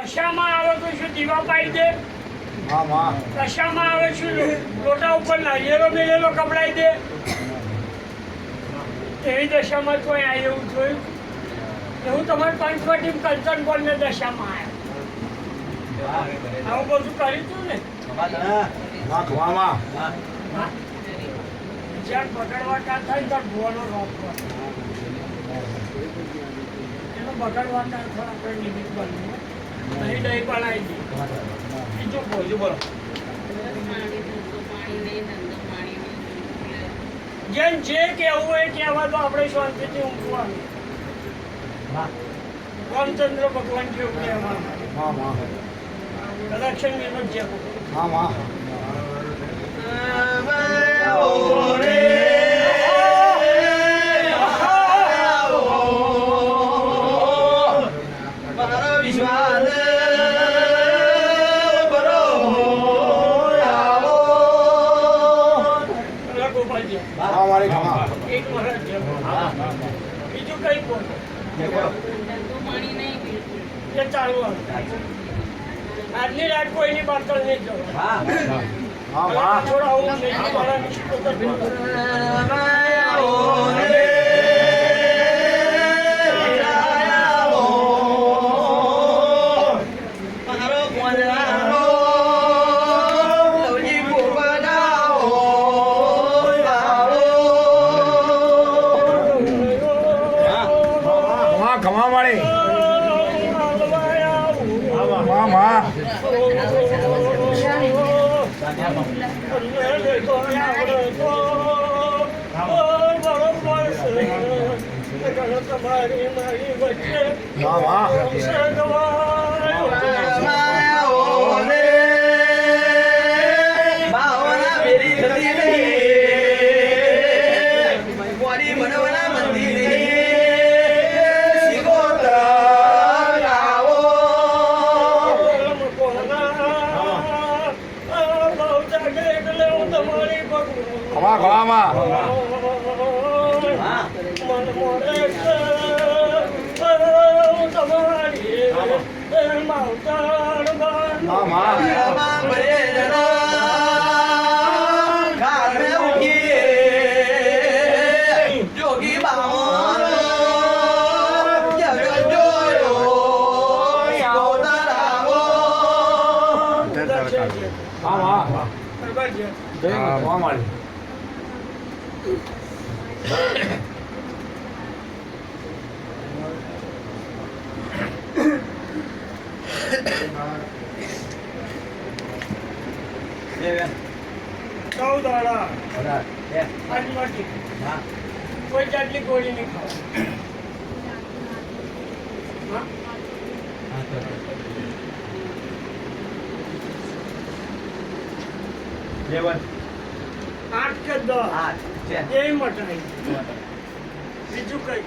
દશામાં આવે તો શું દીવા પાઈ દે? હા માં. દશામાં આવે શું લોટા ઉપર નારિયેળો મેલેલો કપડાઈ દે? એવી દશામાં કોઈ આ એવું જોયું? એવું તમારે પંચવટી કંચન બોલને દશામાં આવ્યા આવું બધું કર્યું હતું ને? માં ખવામાં. જ્યાં બગડવા ટાળ થાય ત્યાં ભુવાનો રોપ હોય એનો બગડવા ટાળ થાય આપણે નિમિત્ત બનવું નહીં દહીં બનાવી દઈએ. બીજું બોલો જેમ જે કહેવું હોય કહેવા તો આપણે શાંતિથી ઊંઘવાનું. રામચંદ્ર ભગવાન જેવું કહેવાનું. હા માં. કલેક્શન મેનો જેવું. હા માં. હા મારી ખમા. એક વર્ષ જેવું. બીજું કઈ બોલો એ ચાલુ આજની રાત કોઈની બાતલ નહીં જવું. હા માં. થોડા આવું નહીં ખમા મારી. માં માં. તમારી મારી વચ્ચે હા માં. ખમા ખમા માં. હા માં. હા માં. ખમા મારી. ચૌદાળા આજમાંથી કોઈ જાતની ગોળી નહીં ખાવા. 8 કે 10 એ મટાઈ. બીજું કઈ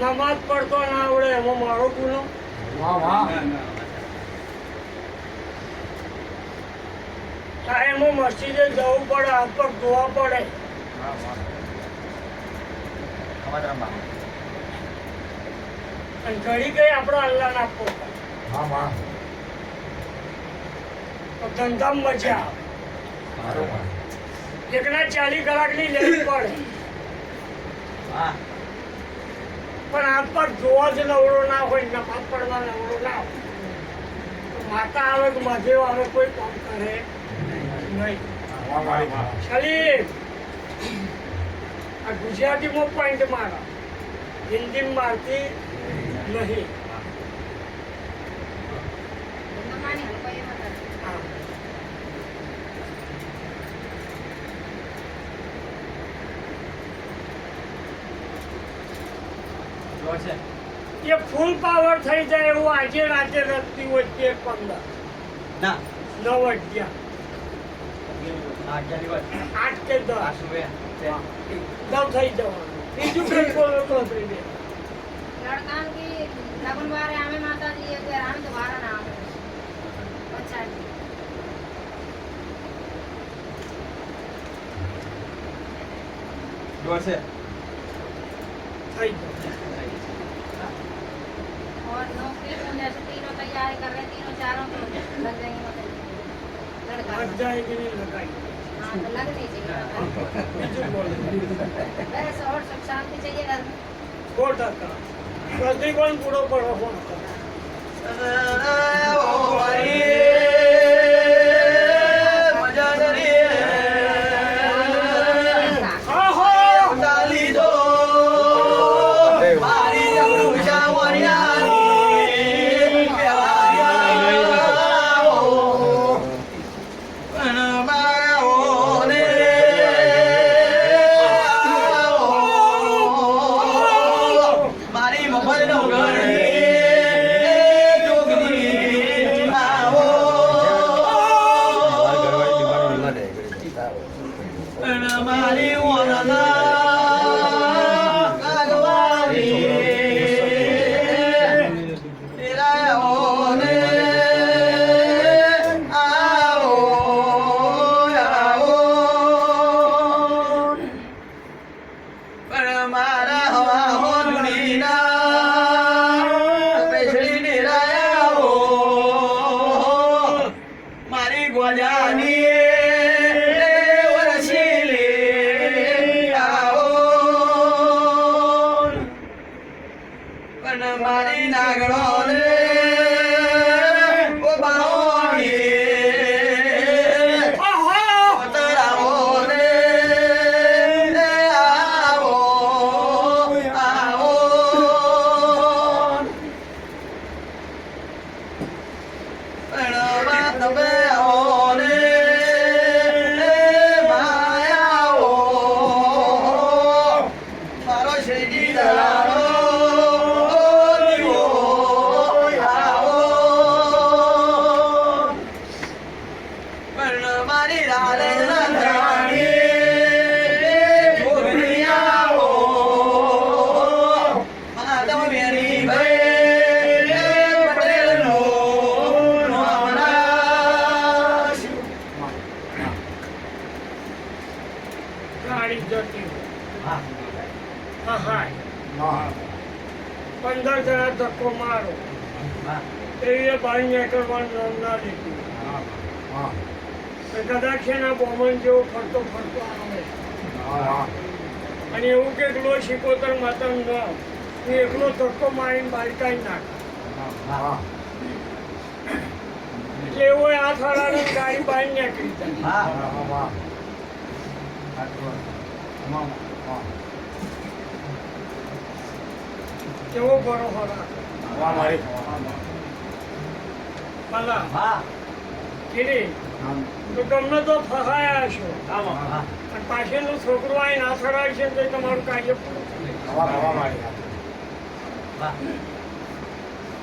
નમાજ પડતો ના આવડે એમાં મારો ગુનો? હા માં. એમાં મસ્જિદે જવું પડે, હાથ પગ ધોવા પડે. અને ઘડી ગઈ આપણે અલ્લાહ ના આપવો પડે. હા માં. તો ધંધામાં મજા આવે. એકના 40 કલાકની લેવી પડે પણ હાથ પગ ધોવા જ નવડો ના હોય, નમાજ પડવા નવડો ના હોય. માતા આવે કે મહાદેવ આવે કોઈ કામ કરે નહીં. હા મારી માં. સલીમ આ ગુજરાતીમાં પોઈન્ટ મારો, હિન્દીમાં મારતી નહીં. એ ફૂલ પાવર થઈ જાય એવું આજે રાતે રમતી હોય 13-15 ના 9 વાગ્યા 8 8 કે 10 8 દમ થઈ જવાનું બીજું કઈ બોલો તો થઈ જાય लड़कान की लगन बारे आमे माता जी के राम दोबारा ना आवे अच्छा जी जोर से થઈ જાય और नौकरी में जैसे तीनों तैयारी कर रहे हैं तीनों चारों तो लग जाएंगे मतलब लड़का લગ જાય કે નહીં લગાય हाँ तो लग नहीं चाहिए બીજું બોલો बस और सुख शांति चाहिए घर में 100% પ્રતિકોણ પૂરો પડો ફોન મારી નાગણો રે ઓ બાવણી પતરાવો રે આવો આવો પણવા તમે આવો રે માયાઓ મારો શેજી દલાલો ગાડી જતી હોય હા હા 15 જણા ધક્કો મારો એ બાઈ નીકળવાનું નામ ના લીધું કદાચ એના બોમન જેવો ફરતો ફરતો આવે અને એવું કે એકલો શિકોતર માતા ન એકલો ધક્કો મારીને બાઈ કાઢી નાખે એટલે એવો હાથ હલાવીને ગાડી બહાર નીકળી જાય કેવો ભરોસો રાખે ભલા કીડી તો તમને તો ફસાયા છો અને પાછળનું છોકરું આવીને હાથ હલાવી છે તો તમારું કાર્ય પૂરું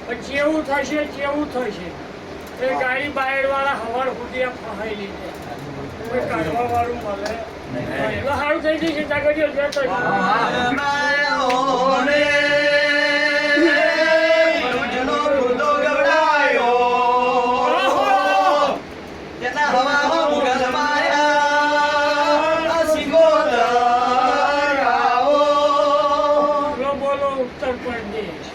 પછી એવું થશે એ ગાડી બાયડ વાળા હવાર સુધી આ ફસાઈ લીધે કોઈ કાઢવા વાળું મળે એટલે સારું થઈ જશે તાગડીઓ જતો બોલો ઉત્તર પ્રદેશ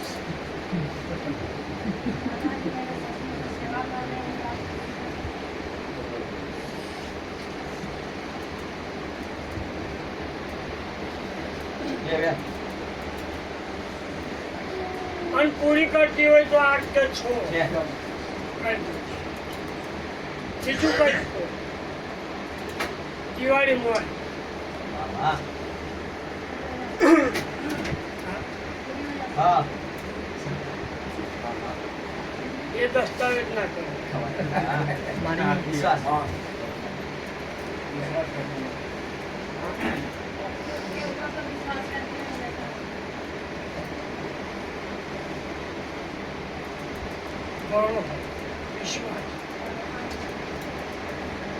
અને પૂરી કરતી હોય તો 8 કે 6 બીજું કઈ દિવાળી મોય એ દસ્તાવેજ ના કરે વિશ્વાસ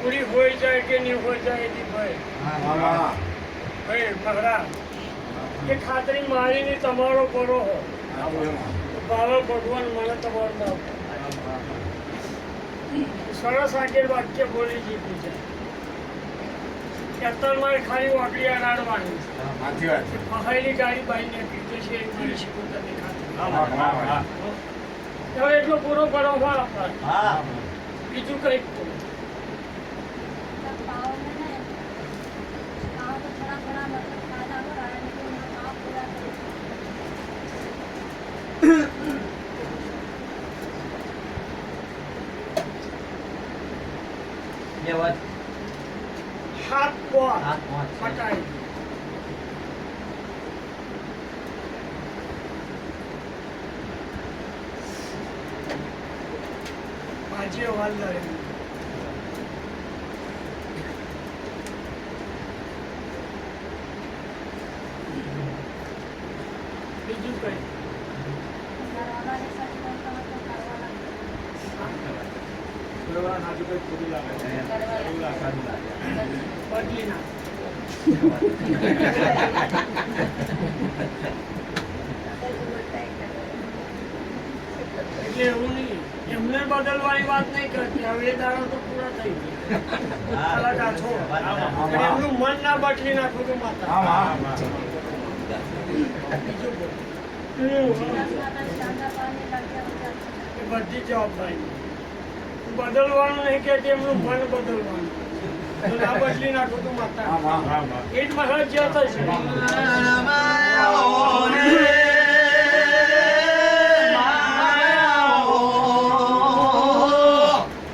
પૂરી હોય જાય કે નહીં હોય જાય એની ભાઈ ભાઈ મહારાજ એ ખાતરી મારીને તમારો કરો હો ભાવે ભગવાન મને તમારું નામ સરસ આગળ વાક્ય બોલી જીતી છે કે અત્યારે મારે ખાલી વાકડી અડાડવાની સાચી વાત છે. પહાડની ગાડી બાઈ નીકળી જશે એ મારી શિકોતરની ખાતરી હા. હવે એટલો પૂરો કરો હોય આપણે હા બીજું કંઈક તો पाव में ना पाव को थोड़ा थोड़ा मतलब फायदा हो रहा है लेकिन मैं पाव पूरा करूँ ये बात હાથ પર हाथ पहुंच પટાઈ ભાજી વાલ લડે બીજું કઈ दरवाजा के साथ कौन सा मतलब करवा બદલી ના એટલે એવું નહીં એમને બદલવાની વાત નહીં કરતી હવે એ દાડો તો પૂરા થઈ ગયા અલગ આ છો એટલે એમનું મન ના બદલી નાખું તો માતા બીજું બોલ. माता शांता पानी लग गया એ બધી જવાબદારી બદલવાનું નહીં કે એમનું મન બદલવાનું તો ના બદલી નાખું તો માતા એ જ મહારાજ જે થશે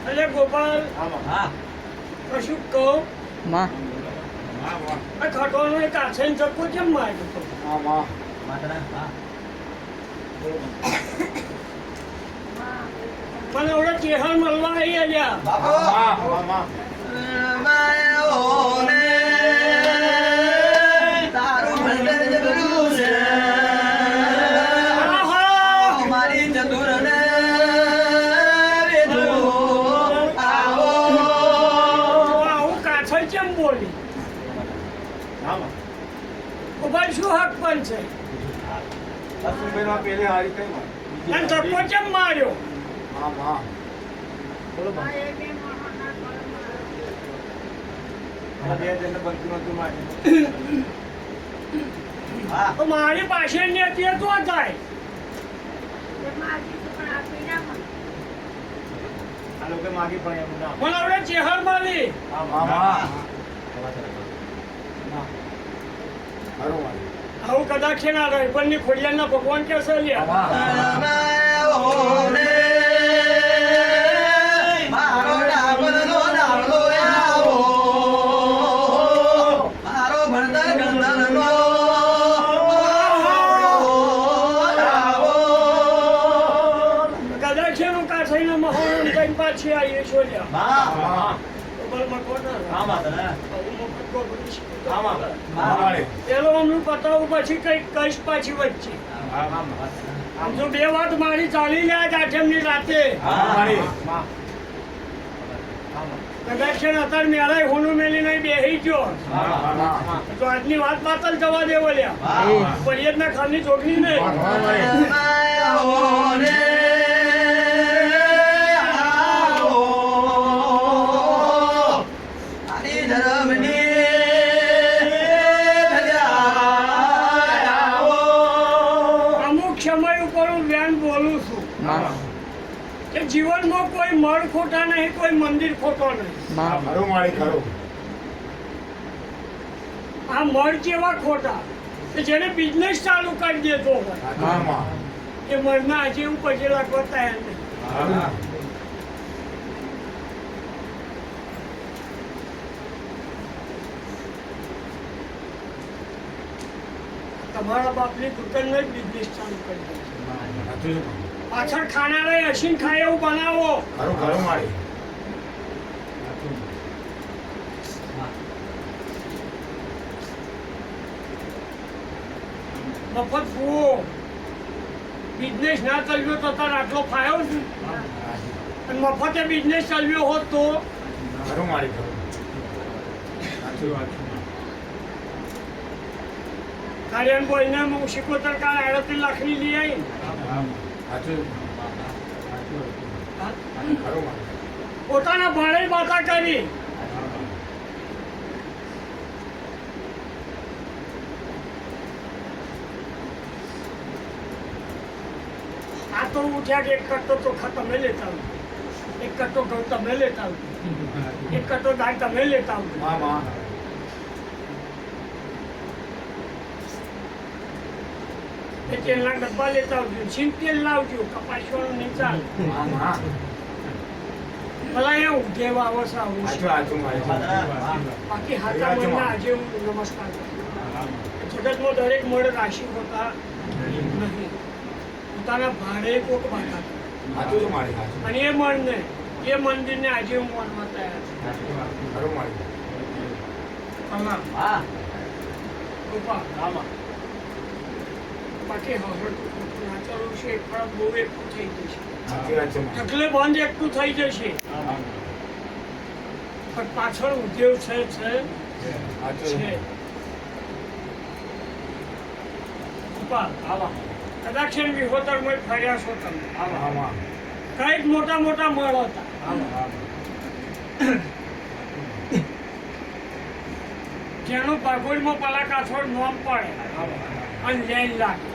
એટલે ગોપાલ કશું કહું આ ખટવાનો એક આછેન ચક્કો કેમ માર્યો હતો? મને ઓળો ચેહર મળવા આવી અલ્યા તારું ભંડર જબરું છે આહા! મારી ચતુર ને આવો આવું કાછળ કેમ બોલી ઉભા શું હક પણ છે અને ચક્કો કેમ માર્યો તો મારી પાસે ની હતી તો થાય મને હવે ચેહર મળી આવું કદાચ છે ના રહે પણ ની ખોડિયાના ભગવાન કેસે લ્યા મારો ડાબરનો ડાબલો આવો મારો ભણતર ગંધર્વનો આવો કદાચ છે નું કાછઈને મહોણ કઈ પાછી આવી છોડ્યા બલ મકોના આવું મફત ગોબરી શીખતો પેલો અમનું પતાવું પછી કઈક કઈશ પાછી વચ્ચે આમ જો બે વાત મારી ચાલી લે આજ આઠમની રાતે કદાચ છે ને અત્યારે મેળાય હોનું મેલી નહીં બેહી ગયો તો આજની વાત પાતલ જવા દેવો લ્યા ફરિયાદના ખાનની ચોકની નહીં અમુક સમય ઉપર હું વ્યાન બોલું છું કે જીવનમાં કોઈ મળ ખોટા નહીં કોઈ મંદિર ખોટો નહીં આ મળ કેવા ખોટા કે જેને બિઝનેસ ચાલુ કરી દેતો હોય એ મળના આજે હું પછી લાગવા તૈયાર નહીં તમારા બાપની દુકાનનો જ બિઝનેસ ચાલુ કરી દે પાછળ ખાનારા હસીન ખાય એવું બનાવો મફત ફૂવો બિઝનેસ ના ચાલ્યો તો તાર આટલો ફાયો છે અને મફતે બિઝનેસ ચાલ્યો હોત તો કાર્યન બોયને હું શિકોતર કાળ 38 લાખની લઈ આવી સાચું ખરું મારે પોતાના ભાડે વાતા કરી આ તો ઉઠ્યા કે એક કટ્ટો ચોખા તમે લેતા આવો, એક કટ્ટો ઘઉં તમે લેતા આવો, એક કટ્ટો દાળ તમે લેતા આવો. માં માં એ તેલના ડબ્બા લેતા આવજો, સિંગ તેલ લાવજો, કપાસવાનું નહીં ચાલે. માં માં ભલા અહીંયા ઊંઘેવા આવો છો આવું છે. સાચું મારે બાકી હાથા મનના આજે હું નમસ્કાર કરું. જગતમાં દરેક મળ રાશિ હોતા નહીં, પોતાના ભાડે કોક બાંધા કરે. સાચું છે મારે સાચું અને એ મનને એ મંદિરને આજે હું માનવા તૈયાર છું. ખરું મારે પ્રણામ. હા કૃપા. બાકી હવે નાચારું છે પણ બહુ એકઠું થઈ જશે, સાચી વાત છે માં. ઢગલે બંધ એકઠું થઈ જશે, પણ પાછળ ઉદ્યોગ છે સાચું છે. કૃપા. કદાચ છે ને વિહોતરમાં ફર્યા છો તમે, હા માં કઈક મોટા મોટા મળ હતા જેનું ભાગોળમાં પેલા કાછોડ નોમ પડે અને લેન લાગે.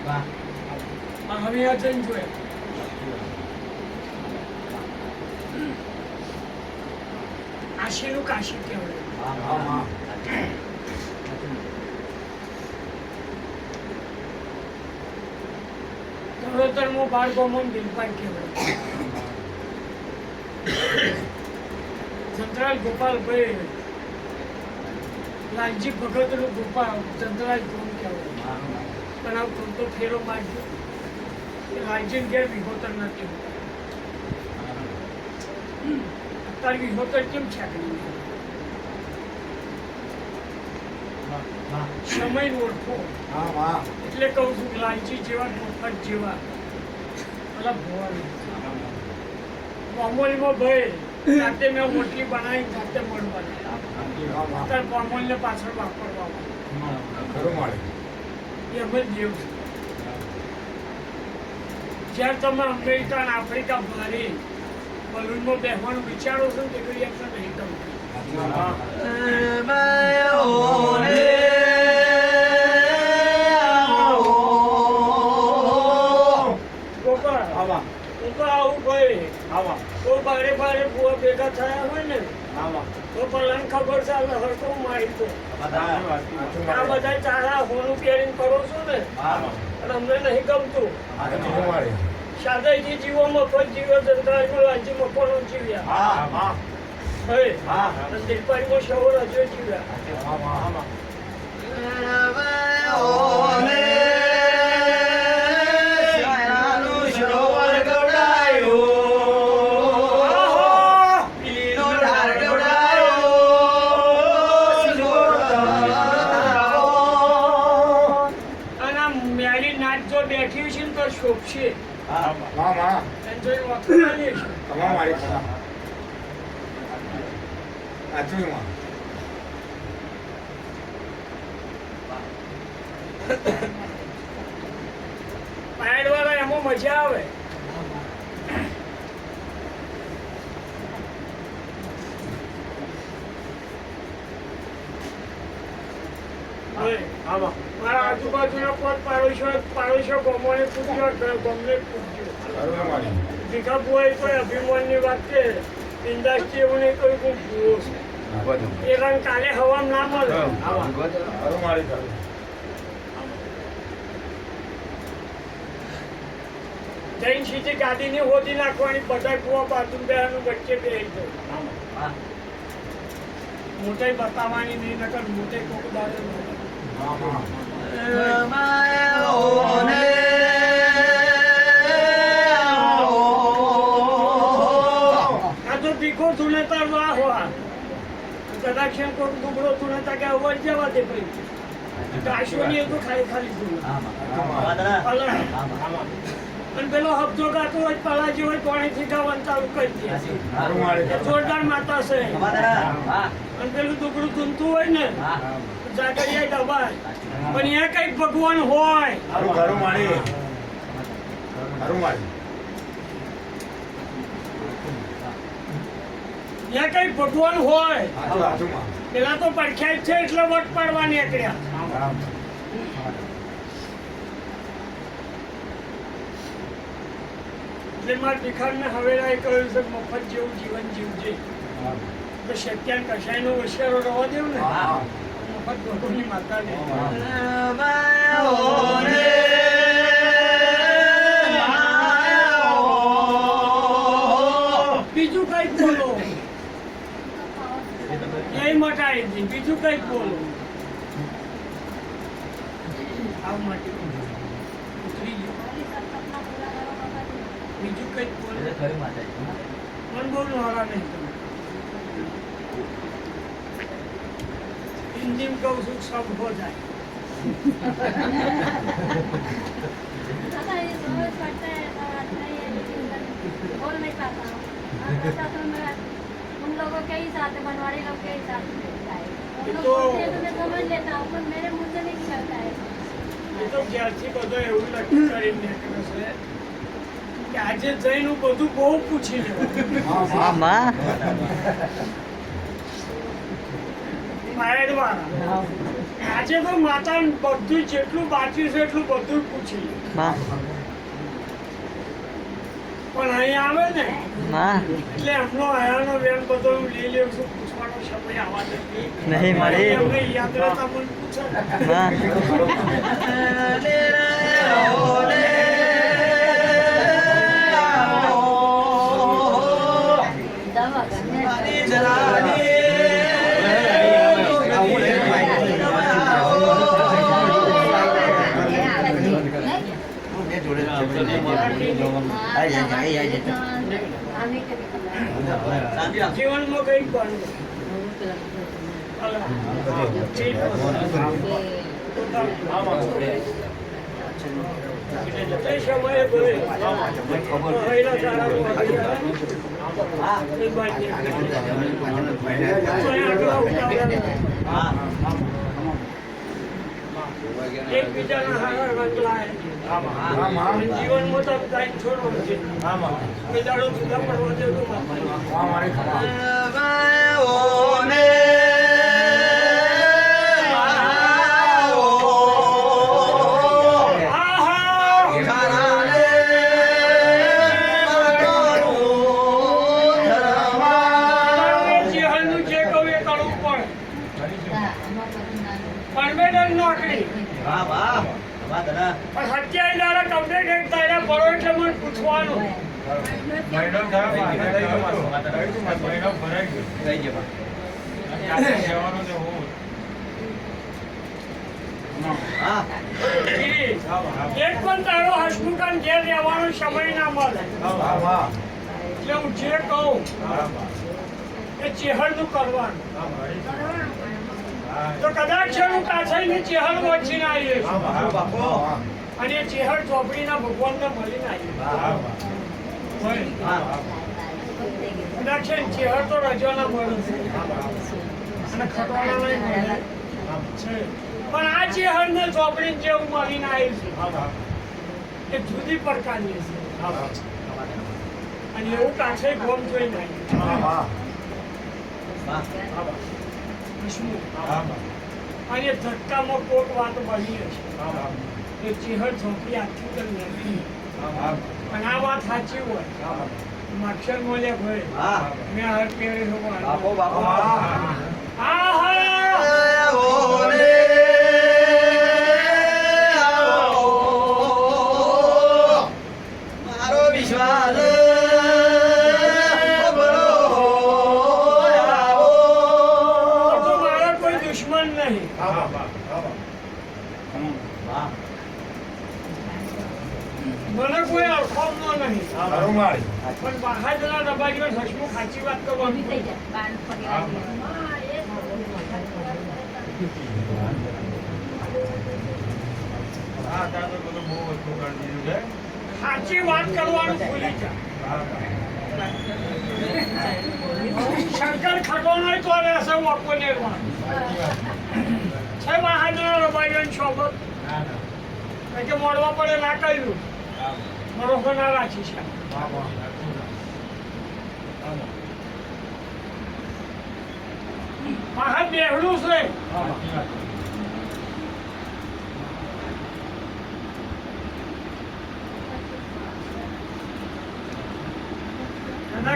આ હવે આ જઈને જોયા કાશીનું કાશી કહેવાય. હા માં તળોતરમાં બાર ગોમન બિલપાઈ કહેવાય. ચંદ્રાલ ગોપાલભાઈ લાલજી ભગતનું ગોપાલ ચંદ્રાલ ગોમ કહેવાય. પણ આ ખોટો ફેરો મારજો કે લાલજી ઘેર વિહોતર નથી હોતા. અત્યારે વિહોતર કેમ છે સમય ઓળખો. હા માં એટલે કહું છું કે લાલજી જેવા મફત જેવા પેલા ભવાની કોમલમાં ભાઈ જાતે મેં મોટલી બનાવી જાતે મળવાની હા માં અત્યારે કોમલને પાછળ વાપરવા ખરું મારે એમ જ જેવ છે. જ્યારે તમે અમેરિકા અને આફ્રિકા ભારી બલૂનમાં બેસવાનું વિચારો છો ને તે કરી આપણે નહીં ગમતું. ગોપાલ, હું તો આવું ભાઈ તો બારે બારે બુઆ ભેગા થયા હોય ને તો પેલા ખબર છે હવે હરકો મારી તો આ બધા ચારા હોનું પહેરીને કરો છો ને અને અમને નહીં ગમતું. સાચું મારે સાદાઈથી જીવો મફત જીવો જંત્રાજમાં લાલજી મફતનો જીવ્યા હવે અને દિલપારીમાં સૌ રજો જીવ્યા. હા માં સરોવર ગવડાયો પીનો ઢાર ગવડાયો અને આ મેળી નાચ જો બેઠી છે ને તો શોભશે. માં માં એને જોઈને વખણાલી છે. તમામ મારી સાચું માં પાયડવાળા એમાં મજા આવે. હવે મારા આજુબાજુના પદ પાડોશો ગમોને પૂછ્યો ગમને પૂછ્યો ખરું મારે ભીખા બુઆએ કોઈ અભિમાનની વાત છે ઇન્ડસ્ટ્રી એવું નહીં કોઈ કોઈ ભૂવો છે એ રંગ કાલે હવામાં ના મળે. ખરું મારે ખરું જૈન સીધી ગાદીની હોદી નાખવાની બધા કુવા બાજુ બેનું વચ્ચે બેસી જાય. મોટે બતાવવાની નહીં નકર મોટે કોક દાડે હા માં આ તો ભીખો ધુનેતા વાહ હોવા કદાચ કોક ડુબળો ધુનેતા કે અવર જવા દે ભાઈ કાશોની એ તો ખાલી ખાલી ધુને. અને પેલો હપ્તો ગાતો હોય પલાજી હોય પાણીથી ગાવાનું ચાલુ કરી દે હારું મારી એ જોરદાર માતા છે અને પેલું દુકડું ધૂમતું હોય ને જાગરિયા દબાય પણ અહીંયા કઈક ભગવાન હોય હારું હારું મારી હારું મારી ત્યાં કઈક ભગવાન હોય હાચું હાચું માં પેલા તો પડખ્યા જ છે એટલે વટ પાડવા નીકળ્યા એટલે મારા ભિખારને હવેરાએ કહ્યું છે મફત જેવું જીવન જીવજે તો સત્યાન કશાયનો હોશિયારો રહેવા દેવું ને મફત ભગવાનની માતાને બીજું કઈક બોલો એ મટાડી દી બીજું કઈક બોલો આવ માટે ઉતરી ગયો બીજું કઈક બોલો મન બહુ નોરા નહીં તમે હિન્દીમાં કહું છું સબ હો જાય दादा ये समझ पड़ता है तो बात नहीं है लेकिन बोल नहीं पाता हूँ आता तो मैं उन लोगों के ही साथ बनवाड़ी लोग के ही साथ मिलता है उन लोग बोलते हैं तो मैं समझ लेता हूँ पर मेरे मुंह से नहीं निकलता है એ તો જ્યારથી બધો એવું નક્કી કરીને નીકળ્યો છે કે આજે જઈને હું બધું બહુ પૂછી લેવું મારે દ્વારા આજે તો માતા બધું જેટલું બાકી છે એટલું બધું પૂછી લે પણ અહીંયા આવે ને એટલે એમનો આયાનો વેન બધો હું લઈ લેવું છું પૂછવાનો સમય આવવા નથી નહીં મળી. એમને યાદ રહેતા મને પૂછે दवा જીવનમાં કંઈક બનવું એ સમયે ભલે પહેલા ચારાનું એકબીજાના હારા રંગ લાય જીવનમાં તો કાંઈ છોડવાનું છે બે દાડો જુદા પડવા દેવું પૂછવાનું મહિનો થયો મહિનો ભરાઈ ગયો જવાનું છે હું એક પણ તારો હસમુખાન ઘેર રહેવાનો સમય ના મળે એટલે હું જે કહું એ ચેહળનું કરવાનું તો કદાચ હું કાછળની ચેહળ વચ્ચીને આવીએ છું અને એ ચેહળ ચોપડીના ભગવાનને મળીને આવીએ કદાચ ચેહળ તો રજવાના મળે છે અને ખટવાના મળે છે પણ આ ચેહળને ચોપડીને જેવું મળીને આવ્યું છે એ જુદી પ્રકારની છે અને એવું કાછે ગોમ જોઈને અને ધક્કામાં કોક વાત બની છે એ ચેહળ ચોપડી આખી કરી નથી અને આ વાત સાચી હોય અક્ષર બોલ્યા ભાઈ મેં હાર પહેરી મારો વિશ્વાસ મારા કોઈ દુશ્મન નહીં મને કોઈ અડખોમનો નહીં પણ બહારના દબાઈઓ હસમુખ સાચી વાત કરવાની થઈ જાય બાર પડી હા ત્યાં તો બધું બહુ વસ્તુ કરી દીધું છે સાચી વાત કરવાનું ભૂલી જા. શંકર ખટોનો તો રહેશે વાપોને છે મહાદેવ રબાઈન શોભત કે મોડવા પડે ના કર્યું બરોબર ના રાખી છે. મહા બેહડું છે.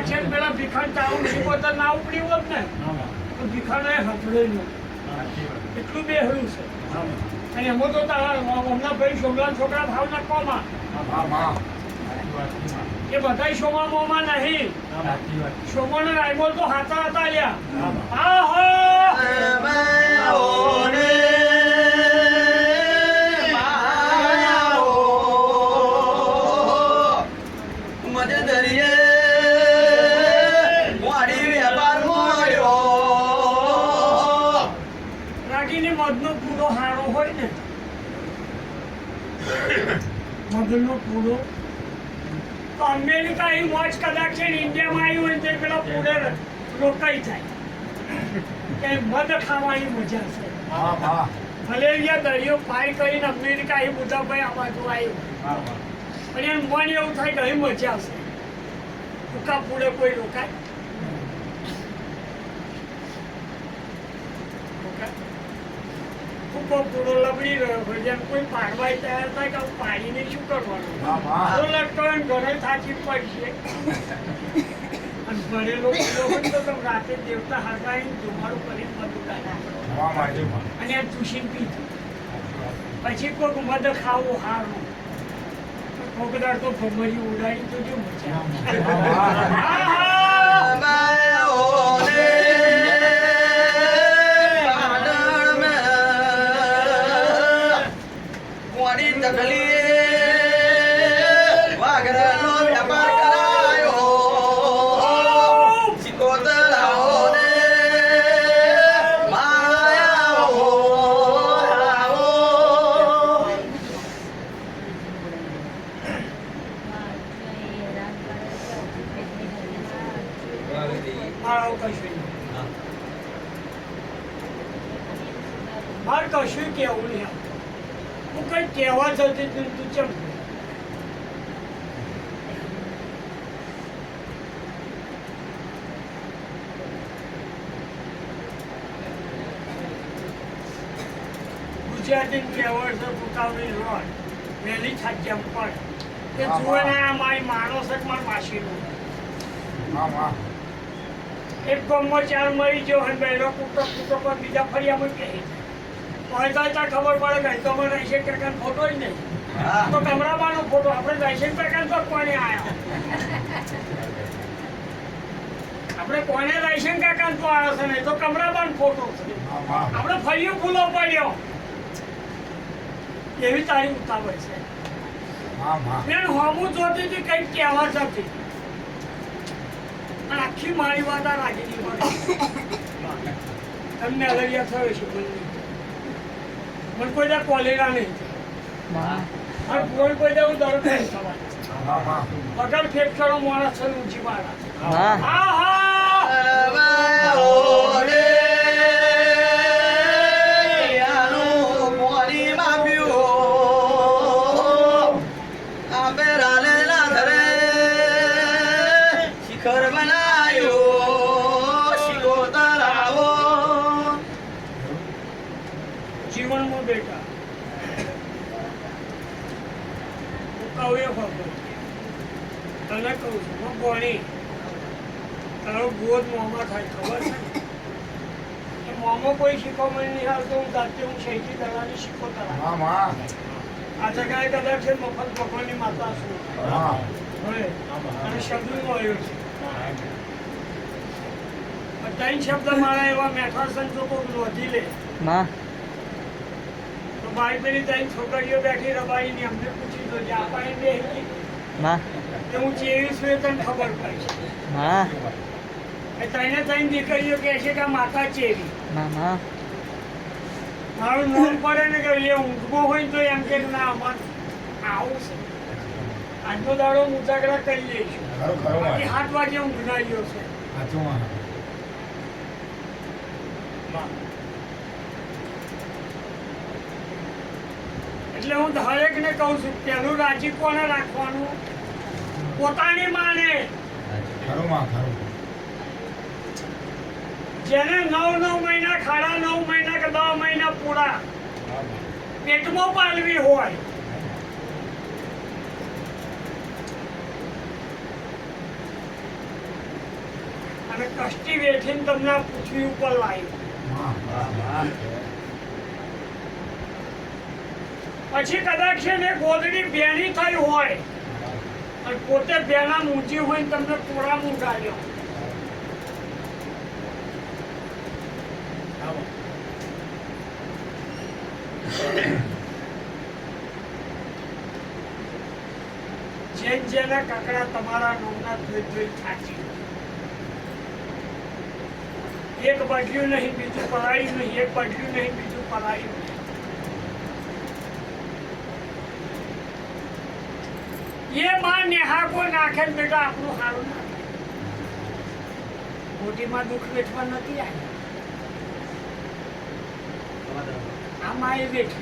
છે પેલા ભીખાન ચાવું શીખવતા ના ઉપડી હોત ને તો ભીખાને હથડેલું એટલું બેહડું છે. અને એમાં તો તારા હમણાં ભાઈ છોકરા છોકરા ભાવના કોમાં એ બધા શોમાં નહીં. શોમાનો રાયમોલ તો હાથા હતા લ્યા. આહો મધનો પૂરો હારો હોય ને મધનો પૂરો તો અમેરિકા એ મોજ કદાચ છે ને ઇન્ડિયામાં આવ્યું હોય તો પેલા પૂરે રોકાઈ જાય કે મધ ખાવાની મજા છે. મલેરિયા દરિયો પાર કરીને અમેરિકા એ બધા ભાઈ આ બાજુ આવ્યું અને એમ મન એવું થાય કે અહીં મજા છે. ટૂંકા પૂરે કોઈ રોકાય પૂરો લબડી રહ્યો હોય જેમ કોઈ પાડવાય તૈયાર થાય કે પાડીને શું કરવાનું લટકો ઘરે થાકી પડશે. અને ભરેલો પૂરો હોય તો તમે રાતે દેવતા હરગાઈને ધુમાડું કરીને બધું કાઢે અને આ ચૂસીને પીધું પછી કોઈક મધ ખાવું હારું કોકદાર તો ભમરી ઉડાડી તો જો મજા મારે કશું કેવું નહીં. હું કઈ કહેવા જતી તું ચમ ગુજરાતી કહેવત છે પુતાવની રોડ વહેલી છાજ્યા પડે કે જુએ ના મારી માણસ જ મારી માસીનું એક ગામમાં ચાર મરી ગયો અને બહેરો કૂટો પર બીજા ફરિયામાં કહે પહોંચતા ખબર પડે કે તો મને રાયસેન કાકાનો ફોટો જ નહીં તો કમરાબાનો ફોટો આપણે રાયસેન કાકાનો તો કોને આવ્યો આપણે કોને રાયસેન કાકાનો તો આવ્યો છે નહીં તો કમરાબાનો ફોટો છે. આપણે ફરિયો ફૂલો પડ્યો એવી તારી ઉતાવળ છે. બેન હોમું જોતી હતી કંઈક કહેવા જતી અને આખી મારી વાત આ રાખી પડે તમને અલરિયા થયો છે મને કોઈ દા કોલેરા નહીં કોઈ દા હું દરદ નહીં થવા વગર ફેફસાનો માણસ છે ઊંચી મારા જીવનમાં બેટા કહું એ ખબર તને કહું છું હું ભણી તારો ગોદ મોમાં થાય ખબર છે મોમાં કોઈ શીખવણી નહીં આવતો હું જાતે હું શૈકી દળાની શીખો કરા આ જગ્યાએ કદાચ છે મફત ભગવાનની માતા છું અને શબ્દનો આવ્યો છે. ત્રણ શબ્દ મારા એવા મેઠા સંજોગો વધી લે મારી પેલી ત્રણ છોકરીઓ બેઠી રબાઈની અમને પૂછી દો જે આપણે બેઠી કે હું ચેવી છું એ તને ખબર પડશે. ત્રણે ત્રણ દીકરીઓ કહે છે કે માતા ચેવી મારું નામ પડે ને કે એ ઊંઘવો હોય તો એમ કે ના અમાર આવું છે આજનો દાડો ઉજાગરા કરી લઈશું. ખરું ખરું બાકી માં 7 વાગે ઊંઘ ના આવ્યો છે. સાચું માં એટલે હું દરેકને કહું છું પેલું રાજી કોને રાખવાનું? પોતાની માને. ખરું માં ખરું જેને 9 મહિના ખાડા 9 મહિના કે 10 મહિના પૂરા પેટમાં પાલવી હોય અને કષ્ટી વેઠીને તમને આ પૃથ્વી ઉપર લાવ્યું. પછી કદાચ છે ને ગોદડી બેની થઈ હોય અને પોતે બેના મૂંજી હોય ને તમને પૂરા મૂંઢાડ્યો. જેના કાકડા તમારા નોમના ધોઈ થાકી એક બદલ્યું નહીં બીજું પલાળ્યું નહીં, એક બદલ્યું નહીં બીજું પલાળ્યું નહીં. એ માં નેહાકો નાખે ને બેટા આપણું સારું ના થાય. મોટીમાં દુઃખ વેઠવા નથી આવ્યા. આમાં એ વેઠ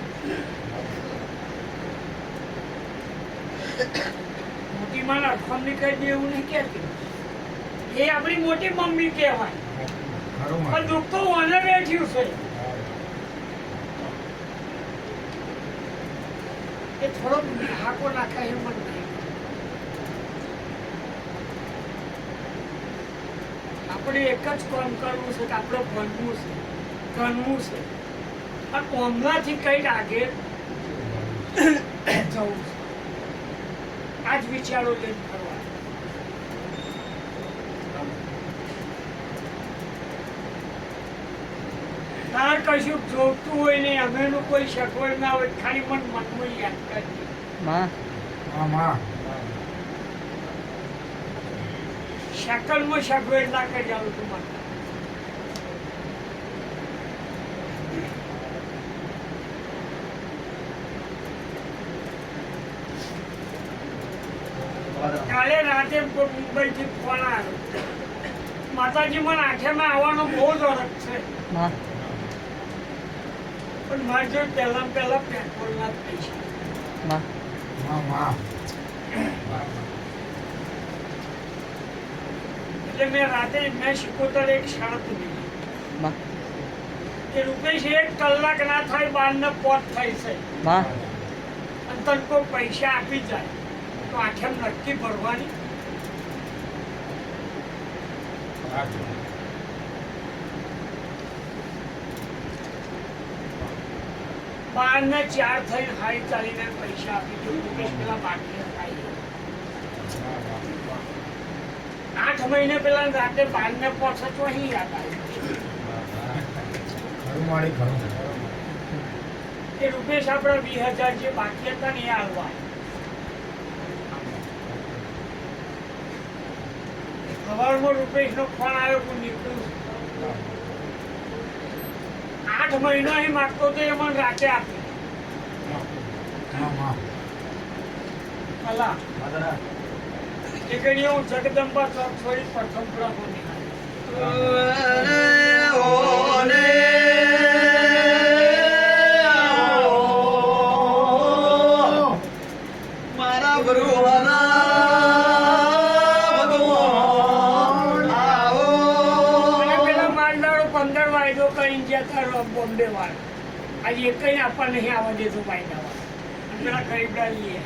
મોટી માં અઠવામની કહી દે એવું નહીં કહેતી. એ આપણી મોટી મમ્મી કહેવાય. ખરું માં પણ દુઃખ તો મને બેઠ્યું છે. એ થોડોક હાકો નાખાય એમ મને નહીં. આપણે એક જ કામ કરવું છે કે આપણે ભણવું છે, ગણવું છે અને હમણાંથી કઈ આગળ જવું છે. આ જ વિચારો લઈને ફરવા. તાર કશું જોતું હોય ને અમેનું કોઈ સગવડ ના હોય ખાલી મનમાં યાદ કરજે. માં શકલમાં સગવડ ના કરી આવું તું મને. કાલે રાતે મુંબઈ થી ફોન આવ્યો. માતાજી મને આઠેમાં આવવાનો બહુ જ અરજ છે પણ મારે જો પહેલા પેટ્રોલ ના પૈસા. એટલે મેં રાતે શીખોતર એક શરત લીધી કે રૂપેશ 1 કલાક ના થાય 12 ને પોત થાય છે અને તને કોઈ પૈસા આપી જાય તો આઠેમ નક્કી ભરવાની. બાર ને 4 થઈને હારી ચાલીને પૈસા આપી દઉં. રૂપેશ પેલા બાકી હતા 8 મહિને પેલા રાતે 12 ને પોત તો અહીં યાદ આવ્યું કે રૂપેશ આપણા 20,000 જે બાકી હતા ને એ આવવા. સવારમાં રૂપેશનો ફોન આવ્યો હું નીકળું. 8 મહિના એ માગતો તો એ મને રાતે આપી. ભલા એ ઘડી હું જગદંબા ચોક છોડી પ્રથમપુરા પહોંચી. મારા ભરુવાના બોમ્બે વાળા આજે એક આપવા નહીં આવવા દેતો વાયદા વાળા પેલા ગરીબડા લઈએ.